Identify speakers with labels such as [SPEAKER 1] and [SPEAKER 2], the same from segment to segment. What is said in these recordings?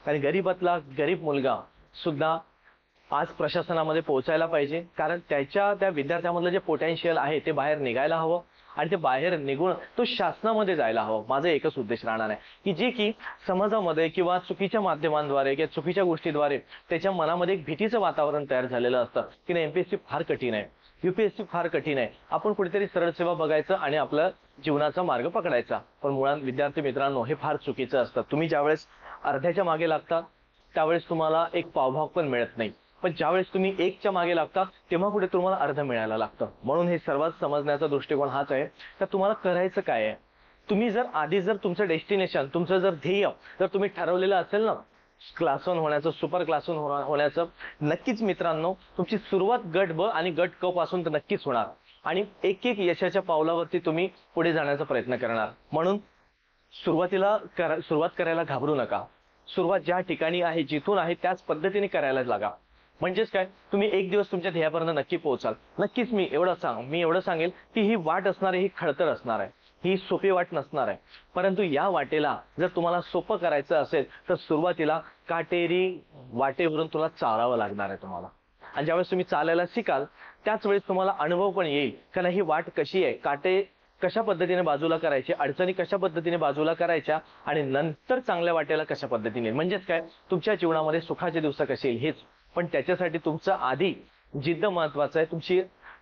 [SPEAKER 1] आणि गरीबातला गरीब मुलगा सुद्धा आज प्रशासनामध्ये पोहोचायला पाहिजे, कारण त्या विद्यार्थ्यामधलं जे पोटेन्शियल आहे ते बाहेर निघायला हवं आणि ते बाहेर निघून तो शासनामध्ये जायला हवं. माझा एकच उद्देश राहणार आहे की जे की समाजामध्ये किंवा चुकीच्या माध्यमांद्वारे किंवा चुकीच्या गोष्टीद्वारे त्याच्या मनामध्ये एक भीतीचं वातावरण तयार झालेलं असतं की नाही एमपीएससी फार कठीण आहे, यूपीएससी फार कठीण आहे, आपण कुठेतरी सरळ सेवा बघायचं आणि आपला जीवनाचा मार्ग पकडायचा. पण मुळात विद्यार्थी मित्रांनो, हे फार चुकीचं असतं. तुम्ही ज्यावेळेस अर्ध्याच्या मागे लागता त्यावेळेस तुम्हाला एक पावभाग पण मिळत नाही, पण ज्यावेळेस तुम्ही एकच्या मागे लागता तेव्हा कुठे तुम्हाला अर्ध मिळायला लागतं. म्हणून हे सर्वात समजण्याचा दृष्टिकोन हाच आहे तर तुम्हाला करायचं काय आहे. तुम्ही जर तुमचं डेस्टिनेशन, तुमचं जर ध्येय जर तुम्ही ठरवलेलं असेल ना, क्लास 1 होण्याचं, सुपर क्लास 1 होण्याचं, नक्कीच मित्रांनो तुमची सुरुवात गट ब आणि गट क पासून तर नक्कीच होणार आणि एक एक यशाच्या पावलावरती तुम्ही पुढे जाण्याचा प्रयत्न करणार. म्हणून सुरुवात करायला घाबरू नका. सुरुवात ज्या ठिकाणी आहे, जिथून आहे त्याच पद्धतीने करायला लागा. म्हणजेच काय, तुम्ही एक दिवस तुमच्या ध्येयापर्यंत नक्की पोहोचाल. नक्कीच मी एवढं सांगेल की ही वाट असणार आहे, ही खडतर असणार आहे, ही सोपी वाट नसणार आहे. परंतु या वाटेला जर तुम्हाला सोपं करायचं असेल तर सुरुवातीला काटेरी वाटेवरून तुला चालावं लागणार आहे तुम्हाला. आणि ज्यावेळेस तुम्ही चालायला शिकाल त्याच वेळेस तुम्हाला अनुभव पण येईल कारण ही वाट कशी आहे, काटे कशा पद्धतीने बाजूला करायचे, अडचणी कशा पद्धतीने बाजूला करायच्या आणि नंतर चांगल्या वाटेला कशा पद्धतीने. म्हणजेच काय, तुमच्या जीवनामध्ये सुखाचे दिवस कसे येईल हेच. पण त्याच्यासाठी तुमचं आधी जिद्द महत्वाचं आहे, तुमची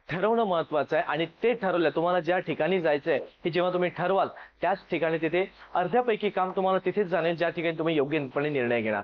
[SPEAKER 1] ठरवणं महत्वाचं आहे आणि ते ठरवलं तुम्हाला ज्या ठिकाणी जायचंय हे जेव्हा तुम्ही ठरवाल त्याच ठिकाणी तिथे अर्ध्यापैकी काम तुम्हाला तिथेच जाणेल ज्या ठिकाणी तुम्ही योग्यपणे निर्णय घेणार.